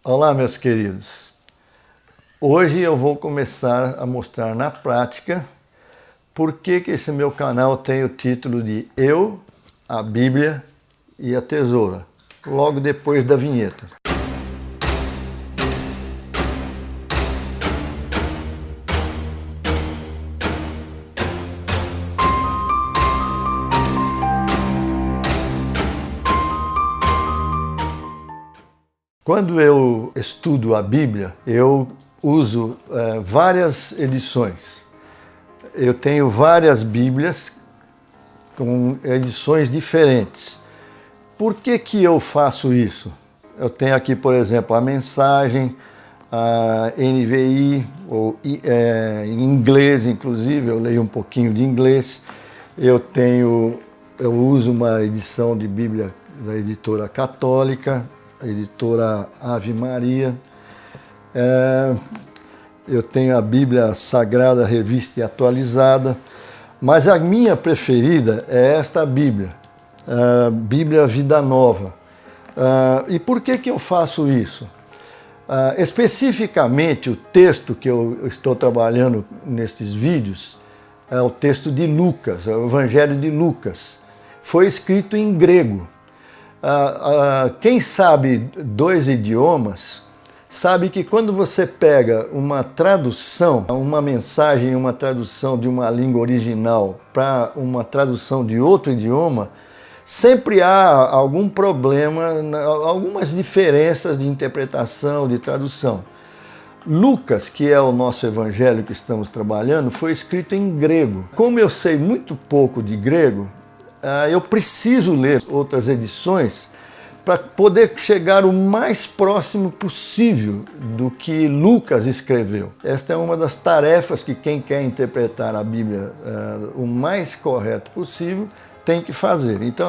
Olá, meus queridos. Hoje eu vou começar a mostrar na prática por que esse meu canal tem o título de Eu, a Bíblia e a Tesoura, logo depois da vinheta. Quando eu estudo a Bíblia, eu uso várias edições. Eu tenho várias Bíblias com edições diferentes. Por que eu faço isso? Eu tenho aqui, por exemplo, a Mensagem, a NVI, em inglês, inclusive, eu leio um pouquinho de inglês. Eu uso uma edição de Bíblia da editora católica, a editora Ave Maria. Eu tenho a Bíblia Sagrada, Revista e Atualizada, mas a minha preferida é esta Bíblia, a Bíblia Vida Nova. E por que eu faço isso? Especificamente, o texto que eu estou trabalhando nestes vídeos é o texto de Lucas, é o Evangelho de Lucas. Foi escrito em grego. Quem sabe dois idiomas, sabe que quando você pega uma tradução, uma mensagem, uma tradução de uma língua original para uma tradução de outro idioma, sempre há algum problema, algumas diferenças de interpretação, de tradução. Lucas, que é o nosso evangelho que estamos trabalhando, foi escrito em grego. Como eu sei muito pouco de grego, eu preciso ler outras edições para poder chegar o mais próximo possível do que Lucas escreveu. Esta é uma das tarefas que quem quer interpretar a Bíblia o mais correto possível tem que fazer. Então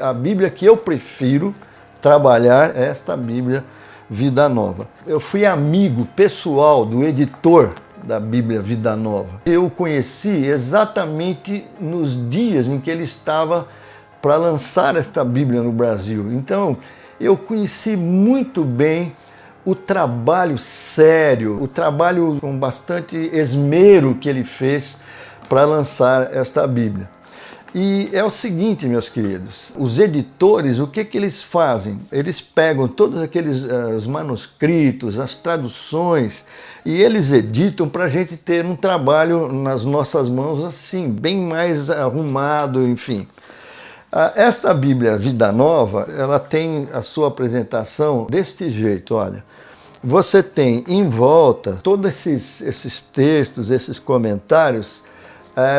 a Bíblia que eu prefiro trabalhar é esta Bíblia Vida Nova. Eu fui amigo pessoal do editor da Bíblia Vida Nova. Eu o conheci exatamente nos dias em que ele estava para lançar esta Bíblia no Brasil. Então, eu conheci muito bem o trabalho sério, o trabalho com bastante esmero que ele fez para lançar esta Bíblia. E é o seguinte, meus queridos, os editores, o que eles fazem? Eles pegam todos aqueles os manuscritos, as traduções, e eles editam para a gente ter um trabalho nas nossas mãos assim, bem mais arrumado, enfim. Esta Bíblia Vida Nova, ela tem a sua apresentação deste jeito, olha. Você tem em volta todos esses textos, esses comentários,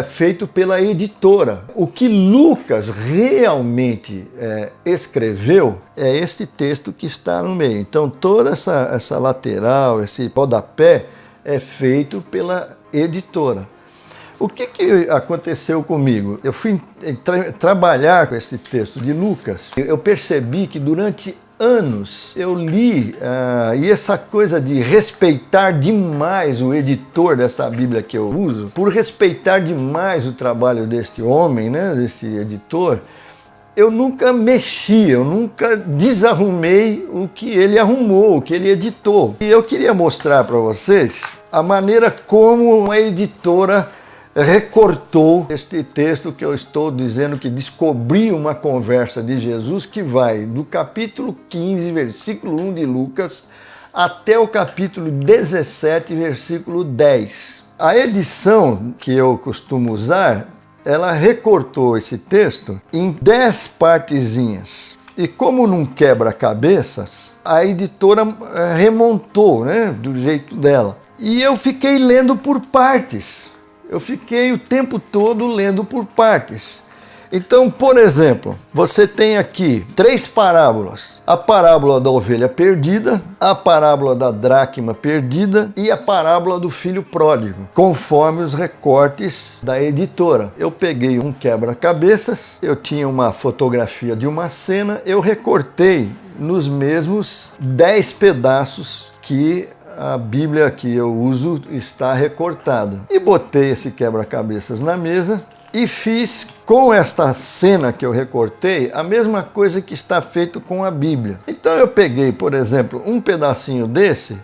feito pela editora. O que Lucas realmente escreveu é esse texto que está no meio. Então toda essa lateral, esse rodapé é feito pela editora. O que aconteceu comigo? Eu fui trabalhar com esse texto de Lucas. Eu percebi que durante anos eu li, e essa coisa de respeitar demais o editor dessa Bíblia que eu uso, por respeitar demais o trabalho deste homem, né, desse editor, eu nunca mexi, eu nunca desarrumei o que ele arrumou, o que ele editou. E eu queria mostrar para vocês a maneira como uma editora recortou este texto que eu estou dizendo que descobri uma conversa de Jesus que vai do capítulo 15, versículo 1 de Lucas, até o capítulo 17, versículo 10. A edição que eu costumo usar, ela recortou esse texto em 10 partezinhas. E como não quebra-cabeças, a editora remontou, né, do jeito dela. E eu fiquei lendo por partes. Eu fiquei o tempo todo lendo por partes. Então, por exemplo, você tem aqui 3 parábolas. A parábola da ovelha perdida, a parábola da dracma perdida e a parábola do filho pródigo, conforme os recortes da editora. Eu peguei um quebra-cabeças, eu tinha uma fotografia de uma cena, eu recortei nos mesmos 10 pedaços que a Bíblia que eu uso está recortada. E botei esse quebra-cabeças na mesa e fiz com esta cena que eu recortei, a mesma coisa que está feito com a Bíblia. Então eu peguei, por exemplo, um pedacinho desse,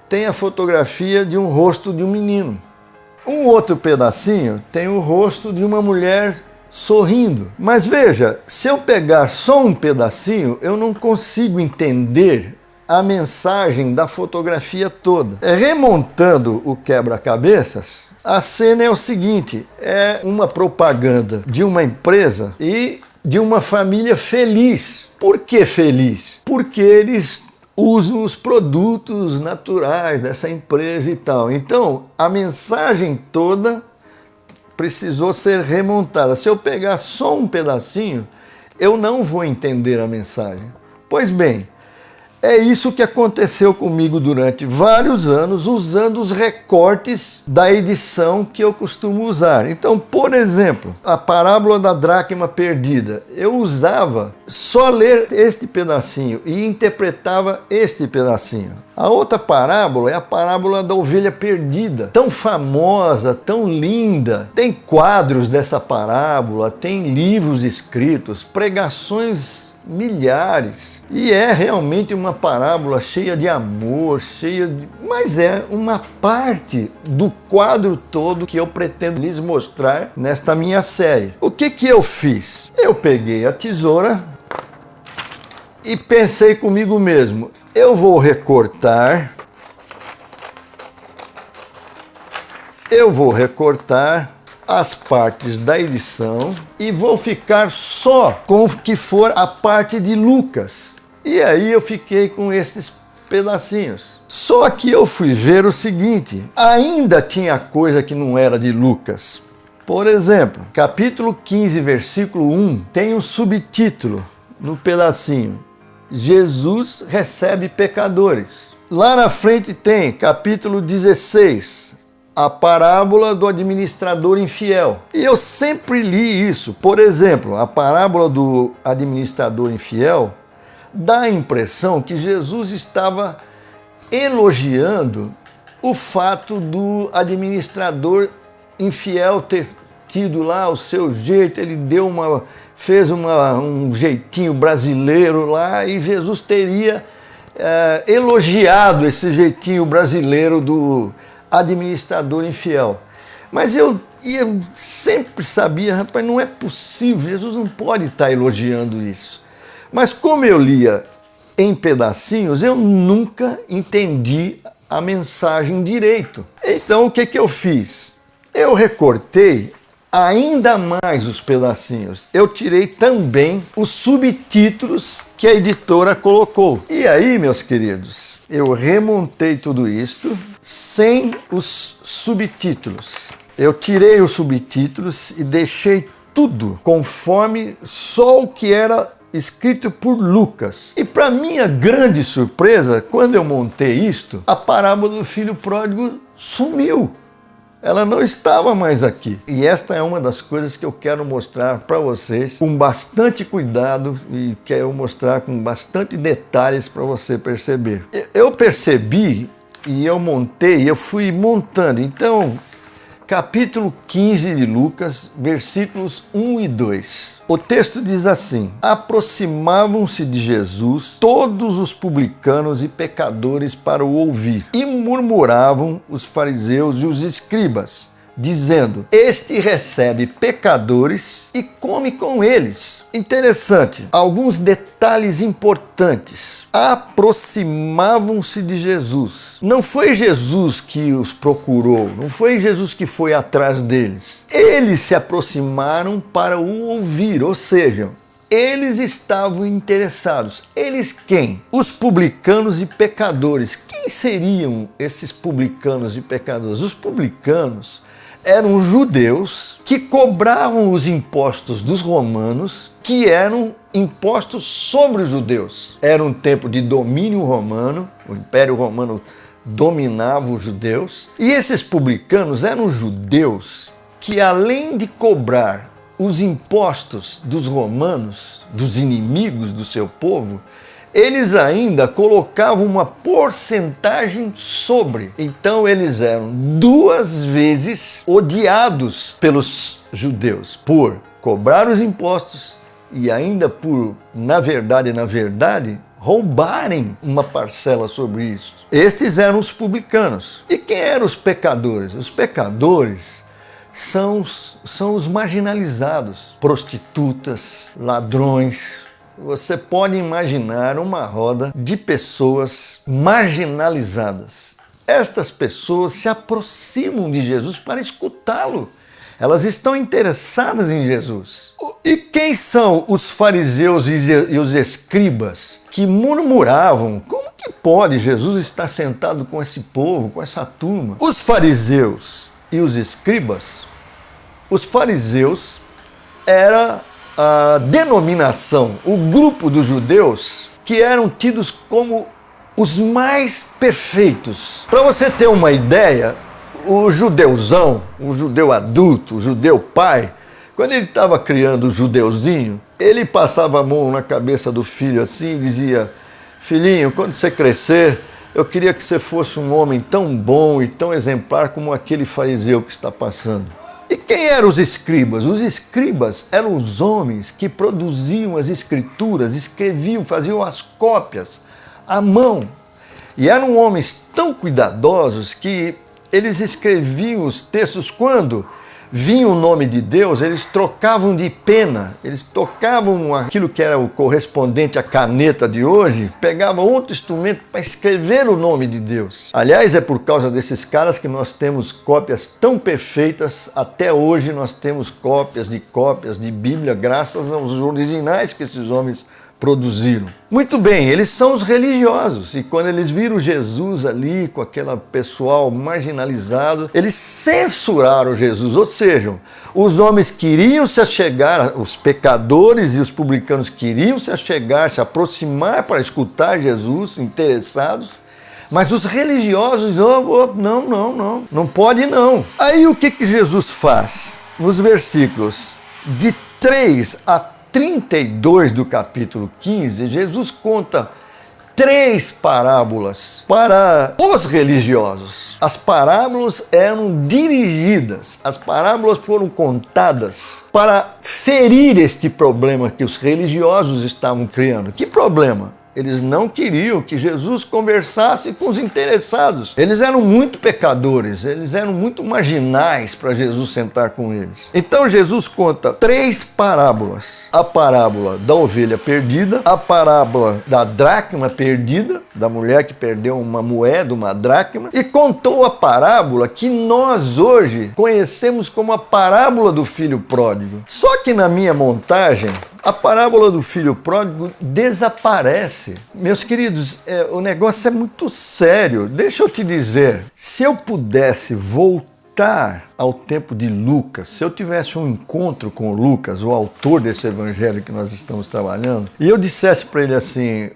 tem a fotografia de um rosto de um menino. Um outro pedacinho tem o rosto de uma mulher sorrindo. Mas veja, se eu pegar só um pedacinho, eu não consigo entender a mensagem da fotografia toda. Remontando o quebra-cabeças, a cena é o seguinte, é uma propaganda de uma empresa e de uma família feliz. Por que feliz? Porque eles usam os produtos naturais dessa empresa e tal. Então, a mensagem toda precisou ser remontada. Se eu pegar só um pedacinho, eu não vou entender a mensagem. Pois bem, é isso que aconteceu comigo durante vários anos, usando os recortes da edição que eu costumo usar. Então, por exemplo, a parábola da dracma perdida, eu usava só ler este pedacinho e interpretava este pedacinho. A outra parábola é a parábola da ovelha perdida, tão famosa, tão linda. Tem quadros dessa parábola, tem livros escritos, pregações milhares, e é realmente uma parábola cheia de amor, mas é uma parte do quadro todo que eu pretendo lhes mostrar nesta minha série. O que eu fiz? Eu peguei a tesoura e pensei comigo mesmo, eu vou recortar as partes da edição e vou ficar só com o que for a parte de Lucas. E aí eu fiquei com esses pedacinhos. Só que eu fui ver o seguinte, ainda tinha coisa que não era de Lucas. Por exemplo, capítulo 15, versículo 1, tem um subtítulo no pedacinho, Jesus recebe pecadores. Lá na frente tem capítulo 16, a parábola do administrador infiel. E eu sempre li isso. Por exemplo, a parábola do administrador infiel dá a impressão que Jesus estava elogiando o fato do administrador infiel ter tido lá o seu jeito, ele fez um jeitinho brasileiro lá e Jesus teria elogiado esse jeitinho brasileiro do administrador infiel. Mas eu sempre sabia, rapaz, não é possível, Jesus não pode estar elogiando isso. Mas como eu lia em pedacinhos, eu nunca entendi a mensagem direito. Então o que eu fiz? Eu recortei ainda mais os pedacinhos. Eu tirei também os subtítulos que a editora colocou. E aí, meus queridos, eu remontei tudo isto sem os subtítulos. Eu tirei os subtítulos e deixei tudo conforme só o que era escrito por Lucas. E para minha grande surpresa, quando eu montei isto, a parábola do filho pródigo sumiu. Ela não estava mais aqui. E esta é uma das coisas que eu quero mostrar para vocês com bastante cuidado e quero mostrar com bastante detalhes para você perceber. Eu percebi e eu fui montando. Então, capítulo 15 de Lucas, versículos 1 e 2. O texto diz assim: aproximavam-se de Jesus todos os publicanos e pecadores para o ouvir, e murmuravam os fariseus e os escribas, dizendo: este recebe pecadores e come com eles. Interessante, alguns detalhes importantes. Aproximavam-se de Jesus. Não foi Jesus que os procurou, não foi Jesus que foi atrás deles. Eles se aproximaram para o ouvir, ou seja, eles estavam interessados. Eles quem? Os publicanos e pecadores. Quem seriam esses publicanos e pecadores? Os publicanos eram judeus que cobravam os impostos dos romanos, que eram impostos sobre os judeus. Era um tempo de domínio romano, o Império Romano dominava os judeus, e esses publicanos eram judeus que, além de cobrar os impostos dos romanos, dos inimigos do seu povo, eles ainda colocavam uma porcentagem sobre. Então eles eram duas vezes odiados pelos judeus por cobrar os impostos e ainda por, na verdade, roubarem uma parcela sobre isso. Estes eram os publicanos. E quem eram os pecadores? Os pecadores são os marginalizados, prostitutas, ladrões. Você pode imaginar uma roda de pessoas marginalizadas. Estas pessoas se aproximam de Jesus para escutá-lo. Elas estão interessadas em Jesus. E quem são os fariseus e os escribas que murmuravam? Como que pode Jesus estar sentado com esse povo, com essa turma? Os fariseus e os escribas, os fariseus era a denominação, o grupo dos judeus que eram tidos como os mais perfeitos. Para você ter uma ideia, o judeuzão, o judeu adulto, o judeu pai, quando ele estava criando o judeuzinho, ele passava a mão na cabeça do filho assim e dizia: filhinho, quando você crescer, eu queria que você fosse um homem tão bom e tão exemplar como aquele fariseu que está passando. E quem eram os escribas? Os escribas eram os homens que produziam as escrituras, escreviam, faziam as cópias à mão. E eram homens tão cuidadosos que eles escreviam os textos quando vinha o nome de Deus, eles trocavam de pena, eles tocavam aquilo que era o correspondente à caneta de hoje, pegavam outro instrumento para escrever o nome de Deus. Aliás, é por causa desses caras que nós temos cópias tão perfeitas, até hoje nós temos cópias de Bíblia, graças aos originais que esses homens produziram. Muito bem, eles são os religiosos, e quando eles viram Jesus ali com aquele pessoal marginalizado, eles censuraram Jesus, ou seja, os homens queriam se achegar, os pecadores e os publicanos queriam se achegar, se aproximar para escutar Jesus, interessados, mas os religiosos, não pode não. Aí o que Jesus faz? Nos versículos de 3 a 32 do capítulo 15, Jesus conta 3 parábolas para os religiosos. As parábolas eram dirigidas, as parábolas foram contadas para ferir este problema que os religiosos estavam criando. Que problema? Eles não queriam que Jesus conversasse com os interessados. Eles eram muito pecadores, eles eram muito marginais para Jesus sentar com eles. Então Jesus conta 3 parábolas. A parábola da ovelha perdida, a parábola da dracma perdida, da mulher que perdeu uma moeda, uma dracma, e contou a parábola que nós hoje conhecemos como a parábola do filho pródigo. Só que na minha montagem, a parábola do filho pródigo desaparece. Meus queridos, o negócio é muito sério. Deixa eu te dizer, se eu pudesse voltar ao tempo de Lucas, se eu tivesse um encontro com Lucas, o autor desse evangelho que nós estamos trabalhando, e eu dissesse para ele assim: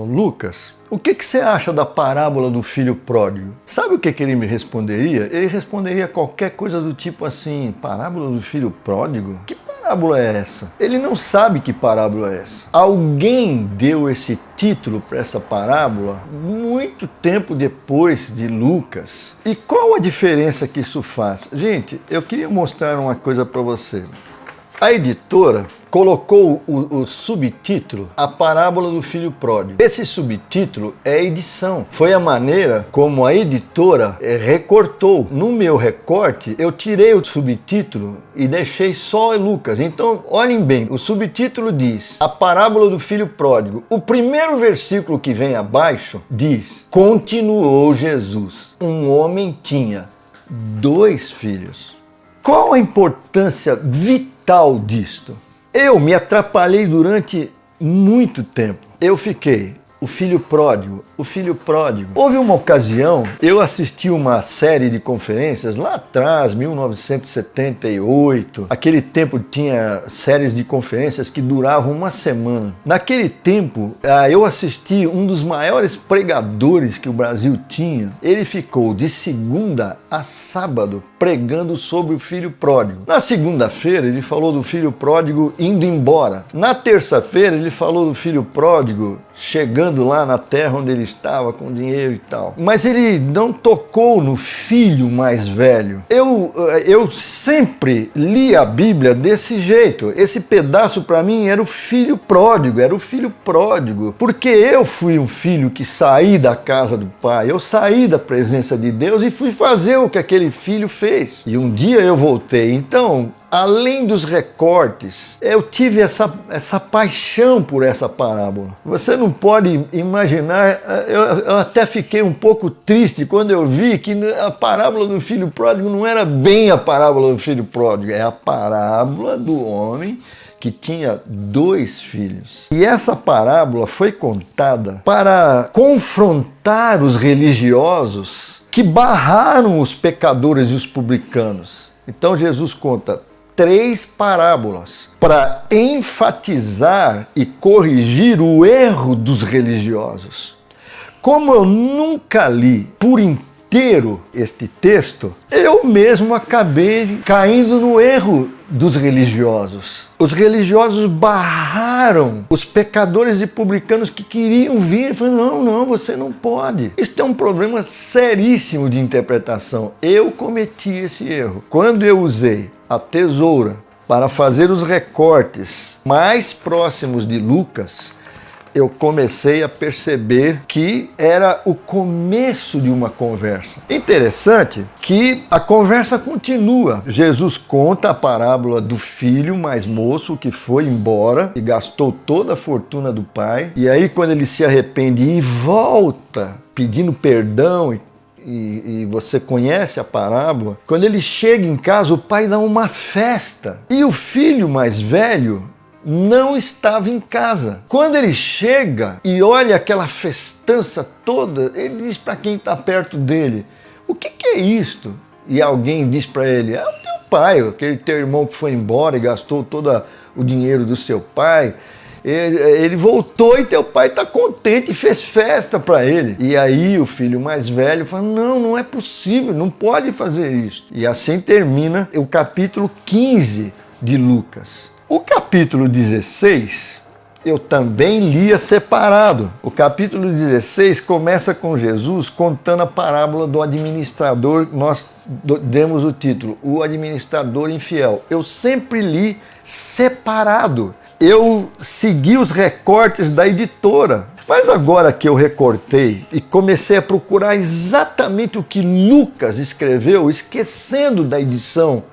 Lucas, o que você acha da parábola do filho pródigo? Sabe o que ele me responderia? Ele responderia qualquer coisa do tipo assim: parábola do filho pródigo? Que parábola é essa? Ele não sabe que parábola é essa. Alguém deu esse título para essa parábola muito tempo depois de Lucas. E qual a diferença que isso faz? Gente, eu queria mostrar uma coisa para você. A editora colocou o subtítulo A Parábola do Filho Pródigo. Esse subtítulo é edição. Foi a maneira como a editora recortou. No meu recorte, eu tirei o subtítulo e deixei só Lucas. Então, olhem bem, o subtítulo diz A Parábola do Filho Pródigo. O primeiro versículo que vem abaixo diz: continuou Jesus. Um homem tinha 2 filhos. Qual a importância vital disto? Eu me atrapalhei durante muito tempo. Eu fiquei, o filho pródigo, o filho pródigo. Houve uma ocasião, eu assisti uma série de conferências lá atrás, 1978. Aquele tempo tinha séries de conferências que duravam uma semana. Naquele tempo, eu assisti um dos maiores pregadores que o Brasil tinha. Ele ficou de segunda a sábado pregando sobre o filho pródigo. Na segunda-feira, ele falou do filho pródigo indo embora. Na terça-feira, ele falou do filho pródigo chegando lá na terra onde ele estava com dinheiro e tal. Mas ele não tocou no filho mais velho. Eu sempre li a Bíblia desse jeito. Esse pedaço para mim era o filho pródigo, porque eu fui um filho que saí da casa do pai, eu saí da presença de Deus e fui fazer o que aquele filho fez. E um dia eu voltei. Então, além dos recortes, eu tive essa paixão por essa parábola. Você não pode imaginar, eu até fiquei um pouco triste quando eu vi que a parábola do filho pródigo não era bem a parábola do filho pródigo, é a parábola do homem que tinha 2 filhos. E essa parábola foi contada para confrontar os religiosos que barraram os pecadores e os publicanos. Então Jesus conta 3 parábolas para enfatizar e corrigir o erro dos religiosos. Como eu nunca li por inteiro este texto, eu mesmo acabei caindo no erro dos religiosos. Os religiosos barraram os pecadores e publicanos que queriam vir. Falaram, não, você não pode. Isso é um problema seríssimo de interpretação. Eu cometi esse erro. Quando eu usei a tesoura para fazer os recortes mais próximos de Lucas, eu comecei a perceber que era o começo de uma conversa. Interessante que a conversa continua. Jesus conta a parábola do filho mais moço que foi embora e gastou toda a fortuna do pai. E aí, quando ele se arrepende e volta pedindo perdão, e você conhece a parábola, quando ele chega em casa, o pai dá uma festa. E o filho mais velho não estava em casa. Quando ele chega e olha aquela festança toda, ele diz para quem está perto dele, o que é isto? E alguém diz para ele, é o teu pai, aquele teu irmão que foi embora e gastou todo o dinheiro do seu pai. Ele voltou e teu pai está contente e fez festa para ele. E aí o filho mais velho fala, não é possível, não pode fazer isso. E assim termina o capítulo 15 de Lucas. O capítulo 16, eu também lia separado. O capítulo 16 começa com Jesus contando a parábola do administrador, nós demos o título, o administrador infiel. Eu sempre li separado. Eu segui os recortes da editora. Mas agora que eu recortei e comecei a procurar exatamente o que Lucas escreveu, esquecendo da edição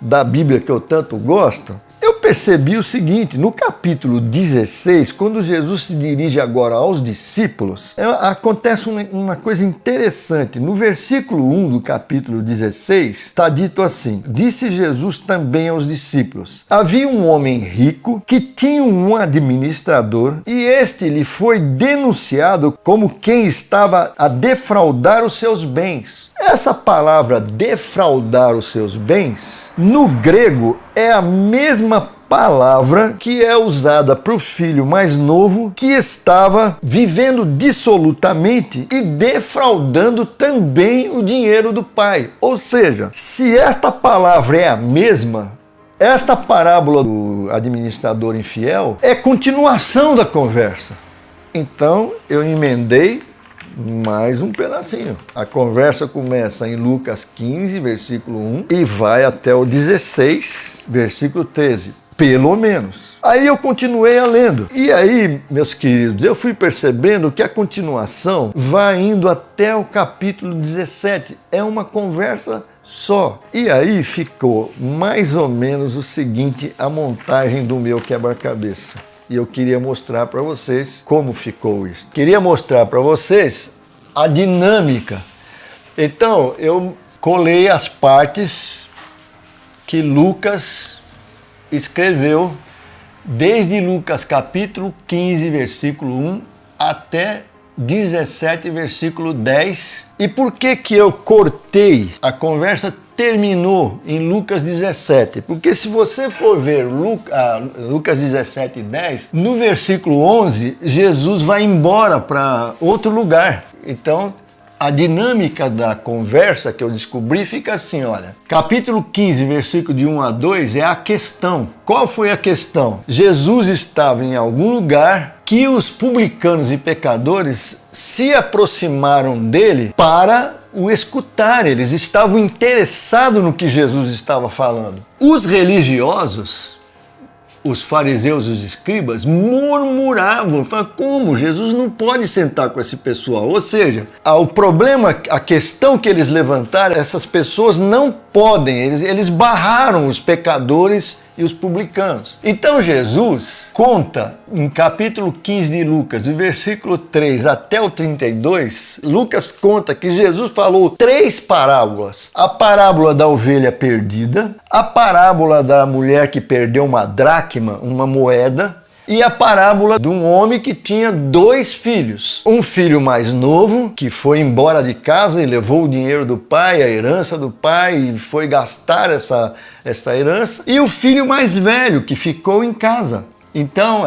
da Bíblia que eu tanto gosto, eu percebi o seguinte, no capítulo 16, quando Jesus se dirige agora aos discípulos, acontece uma coisa interessante. No versículo 1 do capítulo 16, está dito assim, disse Jesus também aos discípulos, havia um homem rico que tinha um administrador e este lhe foi denunciado como quem estava a defraudar os seus bens. Essa palavra defraudar os seus bens, no grego, é a mesma palavra que é usada para o filho mais novo que estava vivendo dissolutamente e defraudando também o dinheiro do pai. Ou seja, se esta palavra é a mesma, esta parábola do administrador infiel é continuação da conversa. Então eu emendei mais um pedacinho. A conversa começa em Lucas 15, versículo 1 e vai até o 16, versículo 13. Pelo menos. Aí eu continuei a lendo. E aí, meus queridos, eu fui percebendo que a continuação vai indo até o capítulo 17. É uma conversa só. E aí ficou mais ou menos o seguinte, a montagem do meu quebra-cabeça. E eu queria mostrar para vocês como ficou isso. Queria mostrar para vocês a dinâmica. Então, eu colei as partes que Lucas escreveu desde Lucas capítulo 15, versículo 1 até 17, versículo 10. E por que eu cortei? A conversa terminou em Lucas 17, porque se você for ver Lucas 17, 10, no versículo 11, Jesus vai embora para outro lugar. Então, a dinâmica da conversa que eu descobri fica assim, olha. Capítulo 15, versículo de 1 a 2 é a questão. Qual foi a questão? Jesus estava em algum lugar que os publicanos e pecadores se aproximaram dele para o escutar. Eles estavam interessados no que Jesus estava falando. Os religiosos, os fariseus e os escribas, murmuravam, falavam, como? Jesus não pode sentar com esse pessoal. Ou seja, o problema, a questão que eles levantaram, essas pessoas não podem, eles barraram os pecadores e os publicanos. Então Jesus conta em capítulo 15 de Lucas, do versículo 3 até o 32, Lucas conta que Jesus falou 3 parábolas. A parábola da ovelha perdida, a parábola da mulher que perdeu uma dracma, uma moeda, e a parábola de um homem que tinha 2 filhos. Um filho mais novo, que foi embora de casa e levou o dinheiro do pai, a herança do pai, e foi gastar essa herança. E o filho mais velho, que ficou em casa. Então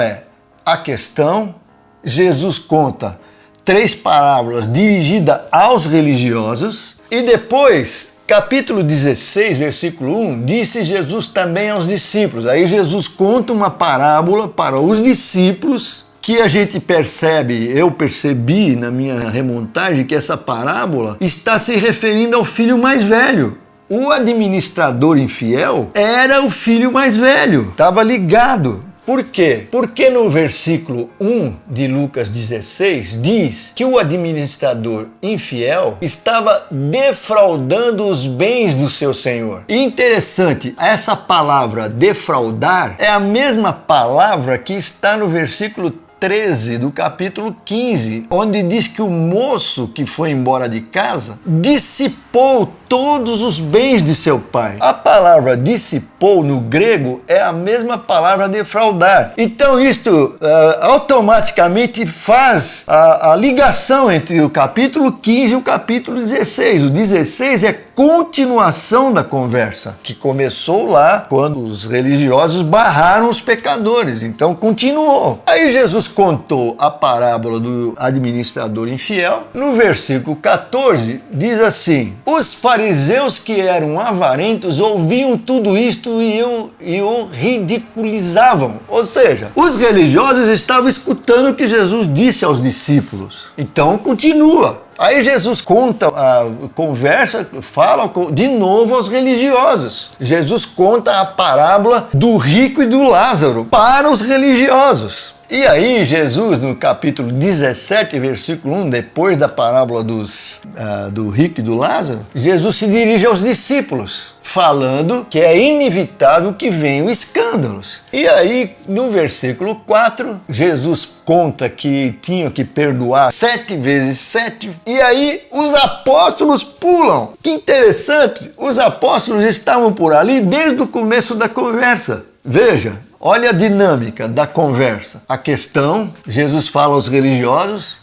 a questão, Jesus conta 3 parábolas dirigidas aos religiosos, e depois, capítulo 16, versículo 1, disse Jesus também aos discípulos. Aí Jesus conta uma parábola para os discípulos, que a gente percebe, eu percebi na minha remontagem, que essa parábola está se referindo ao filho mais velho. O administrador infiel era o filho mais velho, estava ligado. Por quê? Porque no versículo 1 de Lucas 16 diz que o administrador infiel estava defraudando os bens do seu senhor. E interessante, essa palavra defraudar é a mesma palavra que está no versículo 13 do capítulo 15, onde diz que o moço que foi embora de casa dissipou todos os bens de seu pai. A palavra dissipou no grego é a mesma palavra defraudar. Então isto automaticamente faz a ligação entre o capítulo 15 e o capítulo 16. O 16 é continuação da conversa, que começou lá quando os religiosos barraram os pecadores. Então continuou. Aí Jesus contou a parábola do administrador infiel. No versículo 14 diz assim: os fariseus que eram avarentos ouviam tudo isto e o ridiculizavam. Ou seja, os religiosos estavam escutando o que Jesus disse aos discípulos. Então continua. Aí Jesus conta a conversa, fala de novo aos religiosos. Jesus conta a parábola do rico e do Lázaro para os religiosos. E aí Jesus, no capítulo 17, versículo 1, depois da parábola do rico e do Lázaro, Jesus se dirige aos discípulos, falando que é inevitável que venham escândalos. E aí, no versículo 4, Jesus conta que tinha que perdoar 7 vezes 7, e aí os apóstolos pulam. Que interessante, os apóstolos estavam por ali desde o começo da conversa. Veja, olha a dinâmica da conversa. A questão, Jesus fala aos religiosos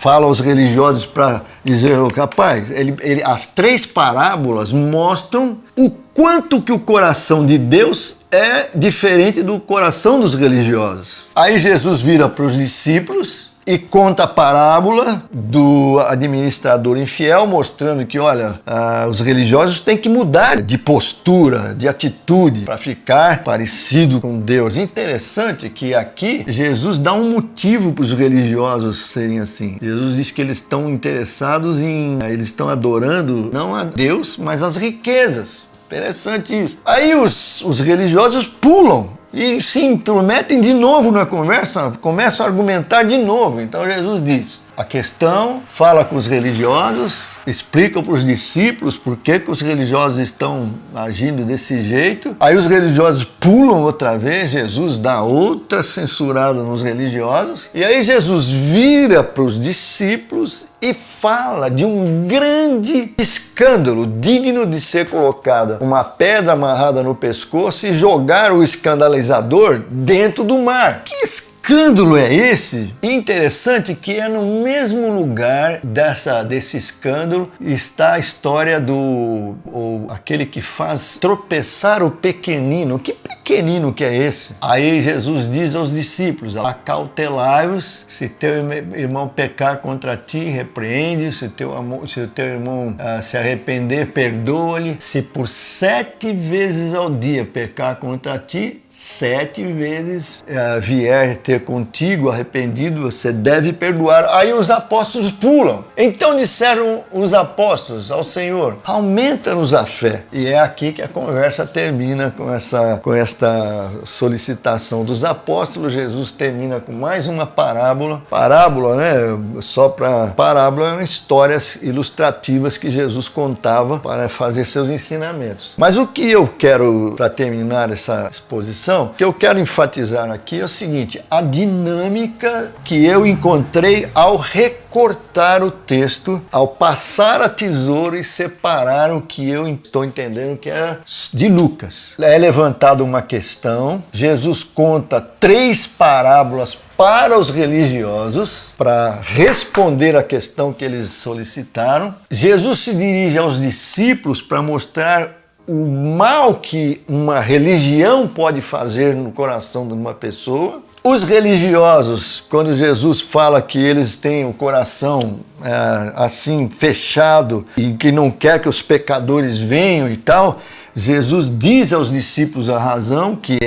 para dizer, rapaz, as 3 parábolas mostram o quanto que o coração de Deus é diferente do coração dos religiosos. Aí Jesus vira para os discípulos e conta a parábola do administrador infiel, mostrando que, olha, os religiosos têm que mudar de postura, de atitude, para ficar parecido com Deus. Interessante que aqui Jesus dá um motivo para os religiosos serem assim. Jesus diz que eles estão interessados eles estão adorando não a Deus, mas as riquezas. Interessante isso. Aí os religiosos pulam e se intrometem de novo na conversa, começam a argumentar de novo. Então Jesus diz, a questão, fala com os religiosos, explica para os discípulos por que os religiosos estão agindo desse jeito. Aí os religiosos pulam outra vez, Jesus dá outra censurada nos religiosos. E aí Jesus vira para os discípulos e fala de um grande escândalo digno de ser colocado uma pedra amarrada no pescoço e jogar o escandalizador dentro do mar. Que escândalo é esse? Interessante que é no mesmo lugar desse escândalo está a história aquele que faz tropeçar o pequenino. Que pequenino que é esse? Aí Jesus diz aos discípulos: acautelai-vos, se teu irmão pecar contra ti, repreende, se o teu irmão se arrepender, perdoa-lhe. Se por 7 vezes ao dia pecar contra ti, 7 vezes vier ter contigo arrependido, você deve perdoar. Aí os apóstolos pulam. Então disseram os apóstolos ao Senhor: aumenta-nos a fé. E é aqui que a conversa termina com esta solicitação dos apóstolos. Jesus termina com mais uma parábola. Parábola, né? Só para parábola eram histórias ilustrativas que Jesus contava para fazer seus ensinamentos. Mas o que eu quero, para terminar essa exposição, o que eu quero enfatizar aqui é o seguinte: a dinâmica que eu encontrei ao recortar o texto, ao passar a tesoura e separar o que eu estou entendendo que era de Lucas. É levantada uma questão, Jesus conta 3 parábolas para os religiosos, para responder à questão que eles solicitaram. Jesus se dirige aos discípulos para mostrar o mal que uma religião pode fazer no coração de uma pessoa. Os religiosos, quando Jesus fala que eles têm o coração assim fechado e que não quer que os pecadores venham e tal, Jesus diz aos discípulos a razão, que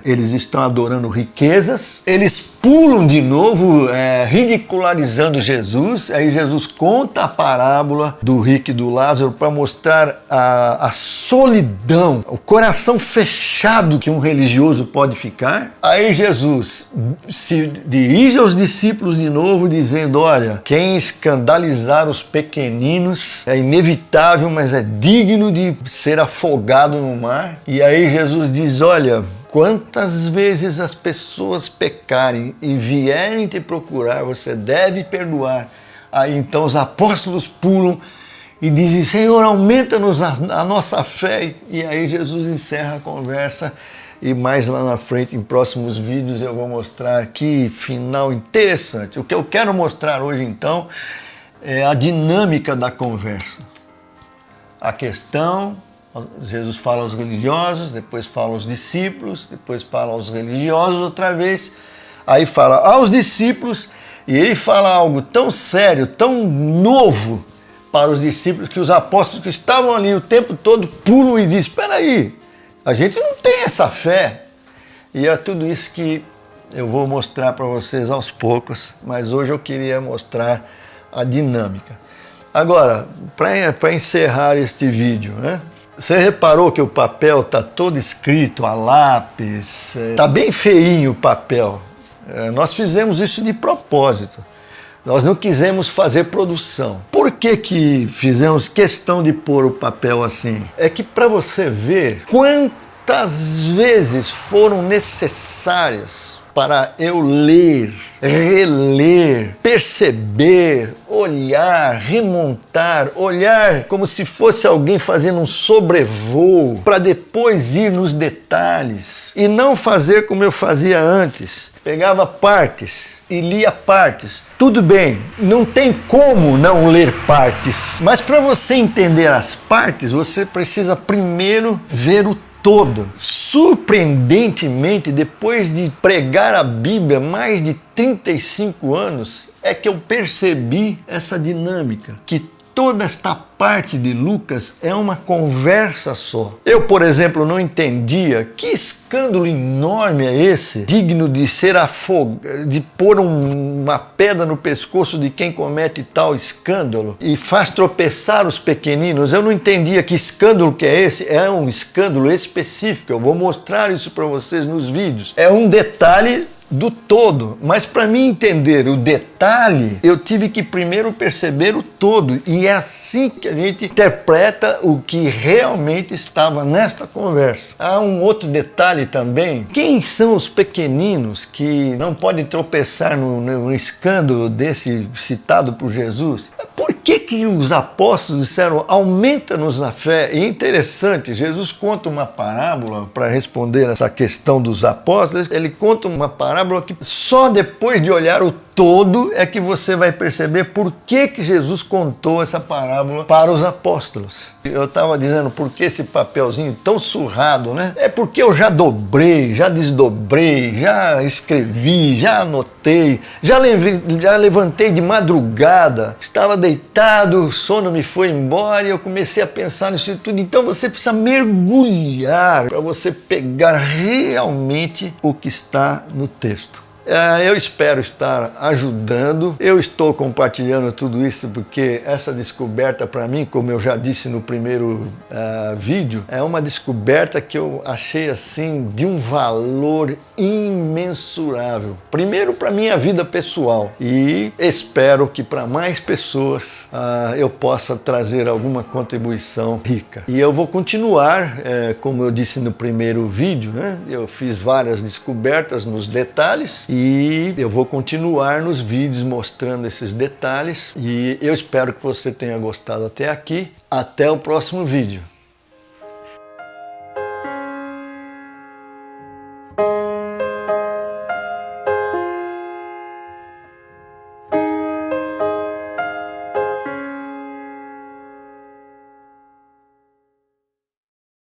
eles estão adorando riquezas. Eles pulam de novo, ridicularizando Jesus. Aí Jesus conta a parábola do rico e do Lázaro para mostrar a solidão, o coração fechado que um religioso pode ficar. Aí Jesus se dirige aos discípulos de novo, dizendo: olha, quem escandalizar os pequeninos é inevitável, mas é digno de ser afogado no mar. E aí Jesus diz: olha, quantas vezes as pessoas pecarem e vierem te procurar, você deve perdoar. Aí então os apóstolos pulam e dizem: Senhor, aumenta-nos a nossa fé. E aí Jesus encerra a conversa. E mais lá na frente, em próximos vídeos, eu vou mostrar que final interessante. O que eu quero mostrar hoje, então, é a dinâmica da conversa. A questão: Jesus fala aos religiosos, depois fala aos discípulos, depois fala aos religiosos outra vez, aí fala aos discípulos, e ele fala algo tão sério, tão novo para os discípulos, que os apóstolos que estavam ali o tempo todo pulam e dizem: espera aí, a gente não tem essa fé. E é tudo isso que eu vou mostrar para vocês aos poucos, mas hoje eu queria mostrar a dinâmica. Agora, para encerrar este vídeo, né? Você reparou que o papel está todo escrito a lápis, está bem feinho o papel. Nós fizemos isso de propósito. Nós não quisemos fazer produção. Por que fizemos questão de pôr o papel assim? É que para você ver quantas vezes foram necessárias para eu ler, reler, perceber, olhar, remontar, olhar como se fosse alguém fazendo um sobrevoo, para depois ir nos detalhes e não fazer como eu fazia antes. Pegava partes e lia partes. Tudo bem, não tem como não ler partes, mas para você entender as partes, você precisa primeiro ver o todo. Surpreendentemente, depois de pregar a Bíblia mais de 35 anos, é que eu percebi essa dinâmica, que toda esta parte de Lucas é uma conversa só. Eu, por exemplo, não entendia que escândalo enorme é esse, digno de ser de pôr uma pedra no pescoço de quem comete tal escândalo e faz tropeçar os pequeninos. Eu não entendia que escândalo que é esse. É um escândalo específico. Eu vou mostrar isso para vocês nos vídeos. É um detalhe do todo, mas para mim entender o detalhe, eu tive que primeiro perceber o todo, e é assim que a gente interpreta o que realmente estava nesta conversa. Há um outro detalhe também: quem são os pequeninos que não podem tropeçar no escândalo desse citado por Jesus? Por que os apóstolos disseram: aumenta-nos na fé? E é interessante, Jesus conta uma parábola para responder essa questão dos apóstolos. Ele conta uma parábola que só depois de olhar o todo é que você vai perceber por que Jesus contou essa parábola para os apóstolos. Eu estava dizendo, por que esse papelzinho tão surrado, né? É porque eu já dobrei, já desdobrei, já escrevi, já anotei, já levantei de madrugada, estava deitado, o sono me foi embora e eu comecei a pensar nisso tudo. Então você precisa mergulhar para você pegar realmente o que está no texto. Eu espero estar ajudando, eu estou compartilhando tudo isso porque essa descoberta para mim, como eu já disse no primeiro vídeo, é uma descoberta que eu achei assim de um valor imensurável. Primeiro para minha vida pessoal e espero que para mais pessoas eu possa trazer alguma contribuição rica. E eu vou continuar, como eu disse no primeiro vídeo, né? Eu fiz várias descobertas nos detalhes e eu vou continuar nos vídeos mostrando esses detalhes e eu espero que você tenha gostado até aqui. Até o próximo vídeo.